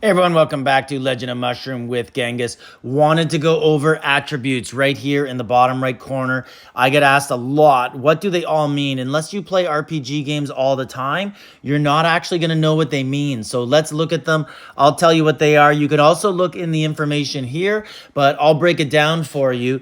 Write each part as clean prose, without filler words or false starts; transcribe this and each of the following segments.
Hey everyone, welcome back to Legend of Mushroom with Genghis. Wanted to go over attributes right here in the bottom right corner. I get asked a lot, what do they all mean? Unless you play RPG games all the time, you're not actually going to know what they mean. So let's look at them. I'll tell you what they are. You can also look in the information here, but I'll break it down for you.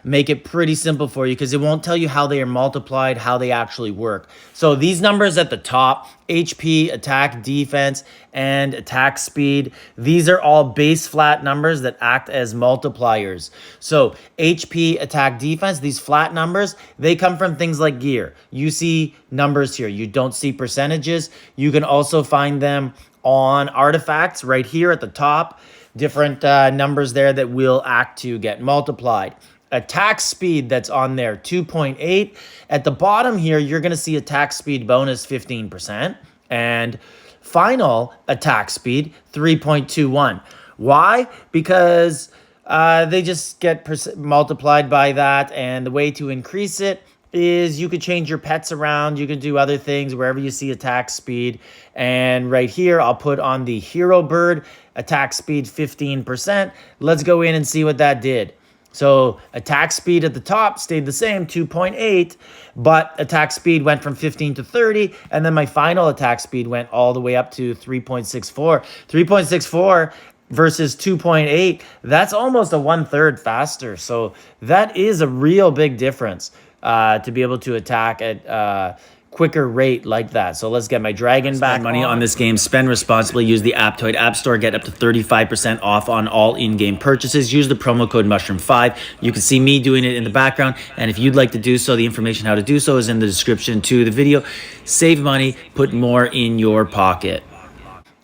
Make it pretty simple for you because it won't tell you how they are multiplied, how they actually work. So these numbers at the top, HP, attack, defense, and attack speed, these are all base flat numbers that act as multipliers. So HP, attack, defense, these flat numbers, they come from things like gear. You see numbers here. You don't see percentages. You can also find them on artifacts right here at the top. Different numbers there that will act to get multiplied. Attack speed that's on there, 2.8. At the bottom here, you're going to see attack speed bonus 15%. And final attack speed, 3.21. Why? Because they just get multiplied by that. And the way to increase it is you could change your pets around. You can do other things wherever you see attack speed. And right here, I'll put on the hero bird, attack speed 15%. Let's go in and see what that did. So attack speed at the top stayed the same, 2.8, but attack speed went from 15 to 30, and then my final attack speed went all the way up to 3.64. 3.64 versus 2.8, that's almost a 1/3 faster. So that is a real big difference to be able to attack at quicker rate like that. So let's get my dragon back. Spend money on this game. Spend responsibly. Use the Apptoid App Store. Get up to 35% off on all in-game purchases. Use the promo code Mushroom5. You can see me doing it in the background. And if you'd like to do so, the information how to do so is in the description to the video. Save money. Put more in your pocket.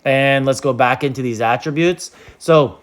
And let's go back into these attributes. So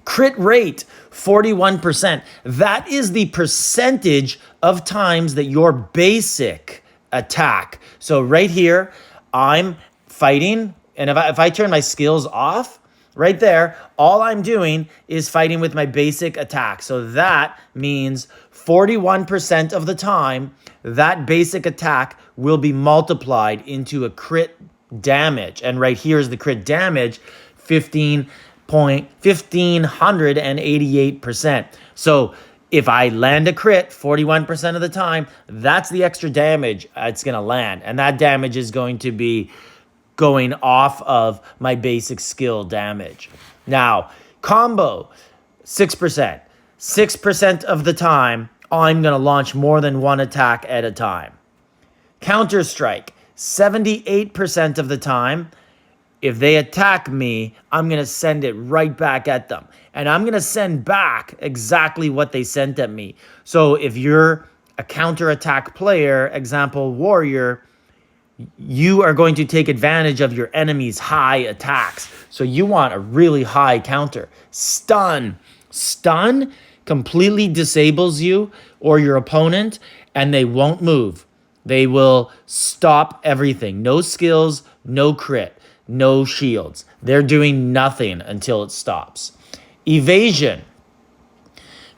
crit rate, 41%. That is the percentage of times that your basic attack. So right here, I'm fighting, and if I turn my skills off, right there, all I'm doing is fighting with my basic attack. So that means 41% of the time, that basic attack will be multiplied into a crit damage. And right here is the crit damage, 1588%. So if I land a crit 41% of the time, that's the extra damage it's going to land. And that damage is going to be going off of my basic skill damage. Now, combo, 6%. 6% of the time, I'm going to launch more than one attack at a time. Counter-strike, 78% of the time, if they attack me, I'm going to send it right back at them. And I'm going to send back exactly what they sent at me. So if you're a counterattack player, example warrior, you are going to take advantage of your enemy's high attacks. So you want a really high counter. Stun. Stun completely disables you or your opponent, and they won't move. They will stop everything. No skills, no crit. No shields. They're doing nothing until it stops. Evasion.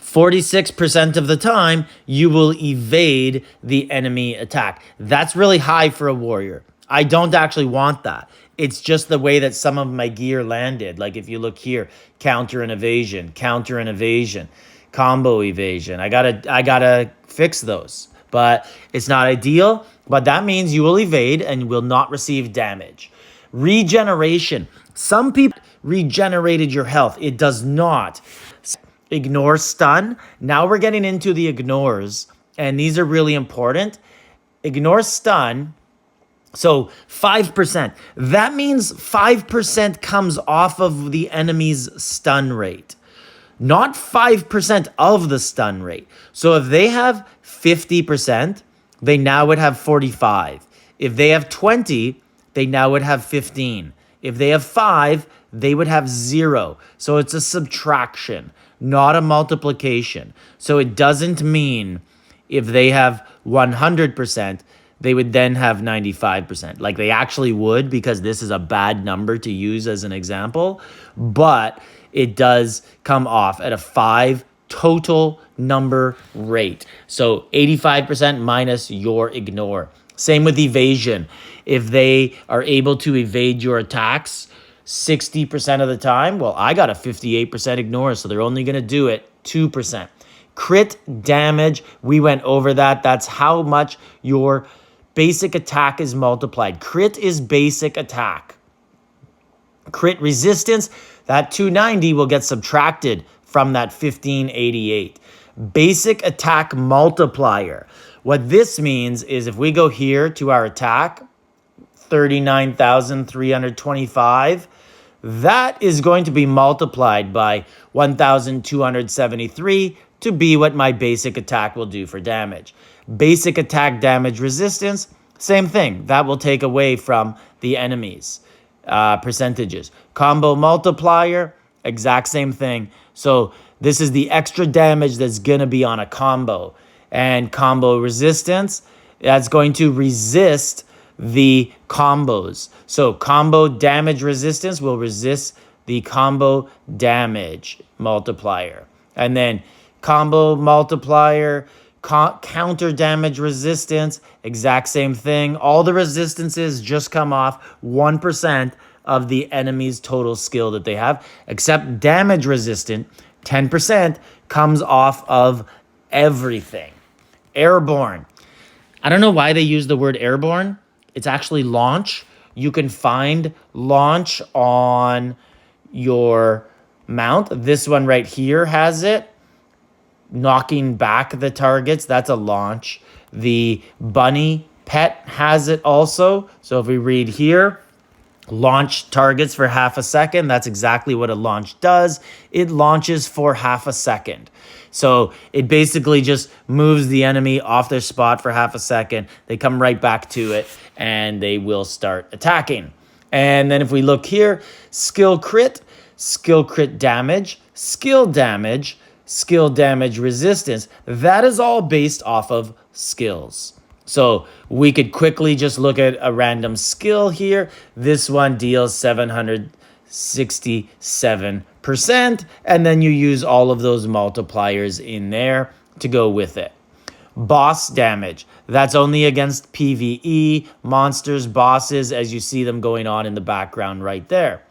46% of the time, you will evade the enemy attack. That's really high for a warrior. I don't actually want that. It's just the way that some of my gear landed. Like if you look here, counter and evasion, combo evasion. I gotta fix those. But it's not ideal, but that means you will evade and will not receive damage. Regeneration. Some people regenerated your health. It does not. Ignore stun. Now we're getting into the ignores, and these are really important. Ignore stun. So 5%. That means 5% comes off of the enemy's stun rate, not 5% of the stun rate. So if they have 50%, they now would have 45. If they have 20, they now would have 15. If they have 5, they would have 0. So it's a subtraction, not a multiplication. So it doesn't mean if they have 100%, they would then have 95%. Like they actually would, because this is a bad number to use as an example, but it does come off at a 5 total number rate. So 85% minus your ignore. Same with evasion. If they are able to evade your attacks, 60% of the time? Well, I got a 58% ignore, so they're only going to do it 2%. Crit damage, we went over that. That's how much your basic attack is multiplied. Crit is basic attack. Crit resistance, that 290 will get subtracted from that 1588. Basic attack multiplier. What this means is if we go here to our attack, 39,325, that is going to be multiplied by 1,273 to be what my basic attack will do for damage. Basic attack damage resistance, same thing. That will take away from the enemies' percentages. Combo multiplier, exact same thing. So this is the extra damage that's going to be on a combo. And combo resistance, that's going to resist the combos. So combo damage resistance will resist the combo damage multiplier. And then combo multiplier, counter damage resistance, exact same thing. All the resistances just come off 1% of the enemy's total skill that they have, except damage resistant, 10% comes off of everything. Airborne. I don't know why they use the word airborne. It's actually launch. You can find launch on your mount. This one right here has it. Knocking back the targets, that's a launch. The bunny pet has it also. So if we read here, launch targets for half a second, that's exactly what a launch does. It launches for half a second. So it basically just moves the enemy off their spot for half a second. They come right back to it and they will start attacking. And then if we look here, skill crit damage, skill damage resistance, that is all based off of skills. So we could quickly just look at a random skill here. This one deals 767%, and then you use all of those multipliers in there to go with it. Boss damage, that's only against PvE, monsters, bosses, as you see them going on in the background right there.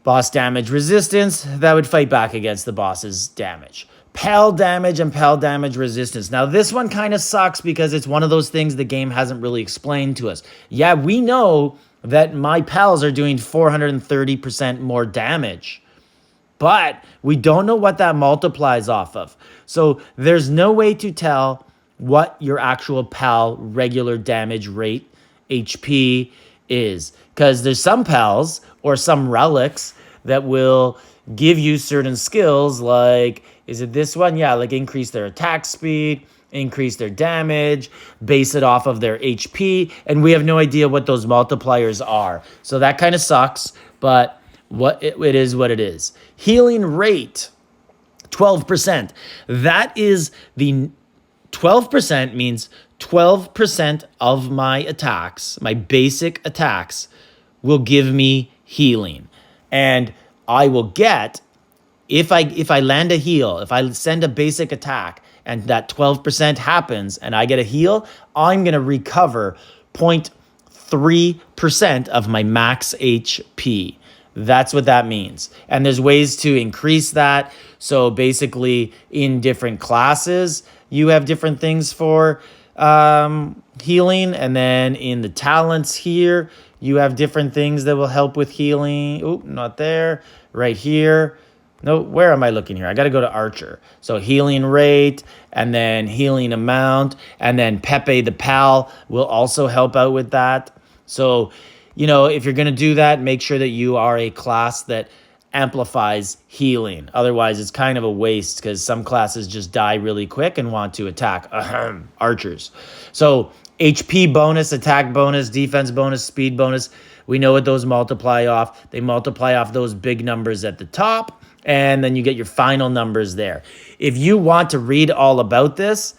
Boss damage resistance, that would fight back against the boss's damage. Pal damage and pal damage resistance. Now, this one kind of sucks because it's one of those things the game hasn't really explained to us. Yeah, we know that my pals are doing 430% more damage, but we don't know what that multiplies off of. So there's no way to tell what your actual pal regular damage rate, HP, is. Because there's some pals or some relics that will give you certain skills like, is it this one? Yeah, like increase their attack speed, increase their damage, base it off of their HP, and we have no idea what those multipliers are. So that kind of sucks, but it is what it is. Healing rate, 12%. That is the 12% means 12% of my attacks, my basic attacks, will give me healing. And I will get, if I land a heal, if I send a basic attack and that 12% happens and I get a heal, I'm going to recover 0.3% of my max HP. That's what that means. And there's ways to increase that. So basically in different classes, you have different things for healing. And then in the talents here, you have different things that will help with healing. Oh, not there. Right here. No, where am I looking here? I got to go to Archer. So healing rate and then healing amount. And then Pepe the Pal will also help out with that. So, you know, if you're going to do that, make sure that you are a class that amplifies healing. Otherwise, it's kind of a waste because some classes just die really quick and want to attack. Archers. So HP bonus, attack bonus, defense bonus, speed bonus. We know what those multiply off. They multiply off those big numbers at the top, and then you get your final numbers there. If you want to read all about this,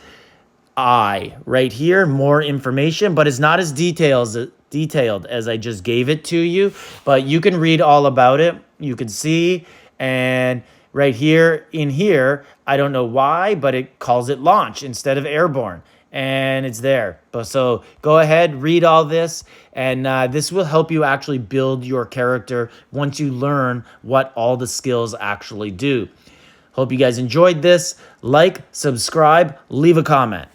right here, more information, but it's not as detailed as I just gave it to you, but you can read all about it. You can see, and right here in here, I don't know why, but it calls it launch instead of airborne. and it's there. But so go ahead, read all this, and this will help you actually build your character once you learn what all the skills actually do. Hope you guys enjoyed this. Like, subscribe, leave a comment.